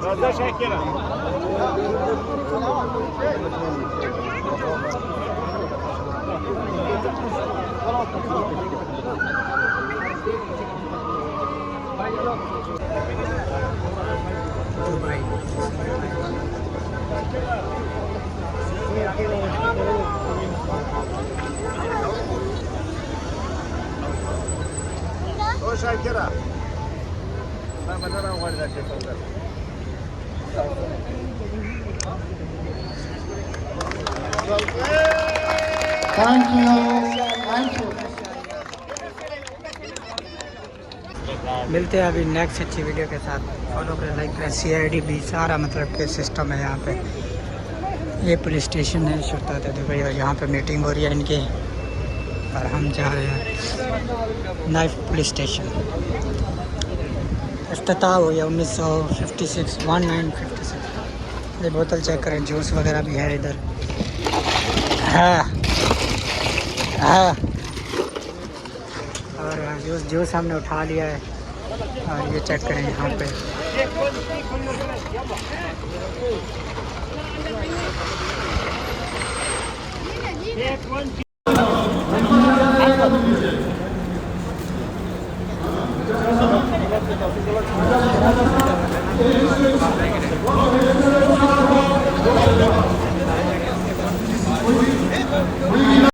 رضا شاكرا. شاكرا. ما بدنا نقول لك تفضل. Thank you. Thank you. मिलते हैं अभी नेक्स्ट अच्छी वीडियो के साथ। फॉलो करें, लाइक करें। CID भी सारा मतलब के सिस्टम है यहाँ पे। ये पुलिस स्टेशन है शुरता दुबई और यहाँ पे मीटिंग हो रही है इनकी और हम जा रहे हैं नाइफ पुलिस स्टेशन। इफ्तिताह हुई है 1956 1956। ये बोतल चेक करें, जूस वगैरह भी है इधर। हाँ हाँ, और जूस हमने उठा लिया है और ये चेक करें यहाँ पे।